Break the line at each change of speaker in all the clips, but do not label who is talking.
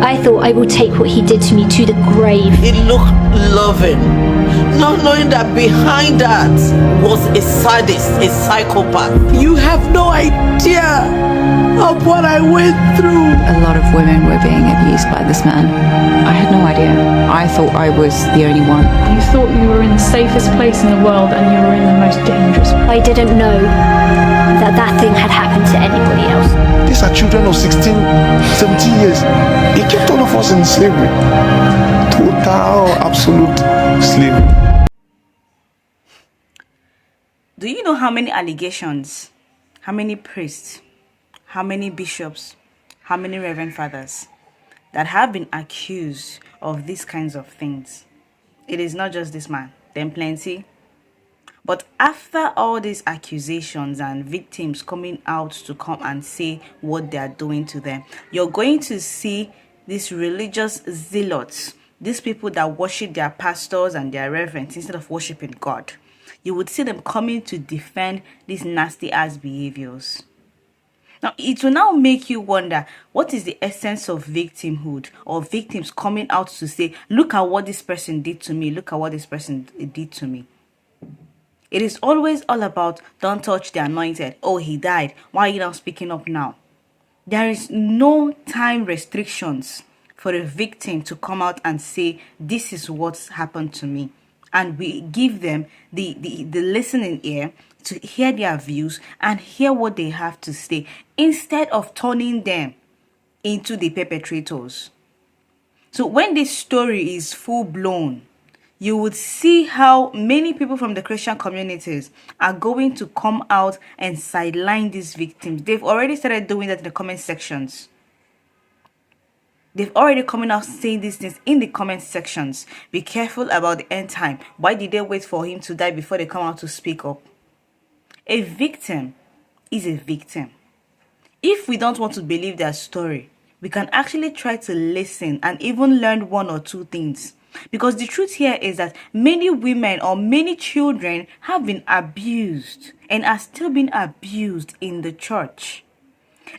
I thought, I will take what he did to me to the grave.
It looked loving, not knowing that behind that was a sadist, a psychopath. You have no idea of what I went through.
A lot of women were being abused by this man. I had no idea. I thought I was the only one.
You thought you were in the safest place in the world and you were in the most dangerous.
I didn't know that that thing had happened to anybody else.
These are children of 16, 17 years. He kept all of us in slavery. Total, absolute slavery.
Do you know how many allegations, how many priests, how many bishops, how many reverend fathers that have been accused of these kinds of things? It is not just this man, then plenty. But after all these accusations and victims coming out to come and say what they are doing to them, you're going to see these religious zealots, these people that worship their pastors and their reverends instead of worshiping God. You would see them coming to defend these nasty ass behaviors. Now, it will now make you wonder, what is the essence of victimhood, or victims coming out to say, look at what this person did to me, look at what this person did to me. It is always all about, don't touch the anointed. Oh, he died. Why are you not speaking up now? There is no time restrictions for a victim to come out and say, this is what's happened to me. And we give them the listening ear to hear their views and hear what they have to say, instead of turning them into the perpetrators. So when this story is full blown, you would see how many people from the Christian communities are going to come out and sideline these victims. They've already started doing that in the comment sections. They've already coming out saying these things in the comment sections. Be careful about the end time. Why did they wait for him to die before they come out to speak up? A victim is a victim. If we don't want to believe their story, we can actually try to listen and even learn one or two things. Because the truth here is that many women or many children have been abused and are still being abused in the church.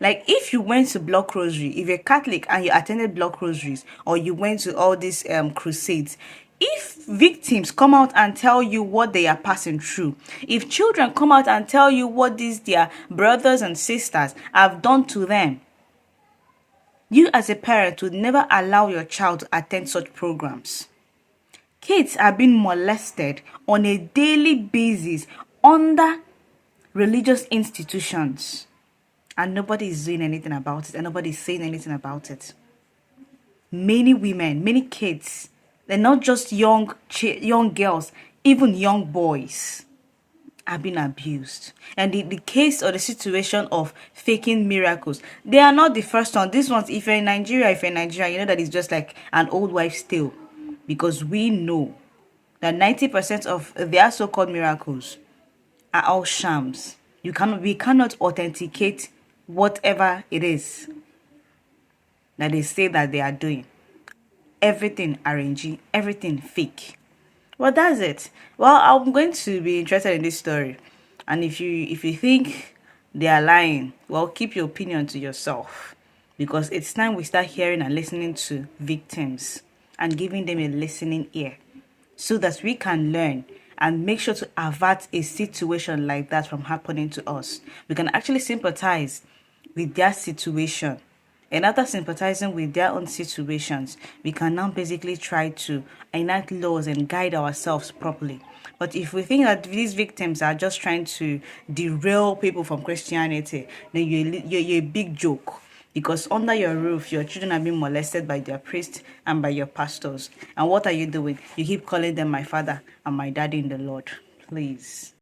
Like, if you went to block rosary, if you're Catholic and you attended block rosaries, or you went to all these crusades, if victims come out and tell you what they are passing through, if children come out and tell you what their brothers and sisters have done to them, you as a parent would never allow your child to attend such programs. Kids are being molested on a daily basis under religious institutions. And nobody is doing anything about it, and nobody is saying anything about it. Many women, many kids, they're not just young girls, even young boys are being abused. And the case or the situation of faking miracles, they are not the first one. This one's, if you're in Nigeria, you know that it's just like an old wives' tale. Because we know that 90% of their so-called miracles are all shams. We cannot authenticate whatever it is that they say that they are doing. Everything arranging, everything fake. Well, that's it. Well, I'm going to be interested in this story. And if you think they are lying, well, keep your opinion to yourself. Because it's time we start hearing and listening to victims and giving them a listening ear, so that we can learn and make sure to avert a situation like that from happening to us. We can actually sympathize with their situation. And after sympathizing with their own situations, we can now basically try to enact laws and guide ourselves properly. But if we think that these victims are just trying to derail people from Christianity, then you're a big joke. Because under your roof, your children are being molested by their priests and by your pastors. And what are you doing? You keep calling them my father and my daddy in the Lord. Please.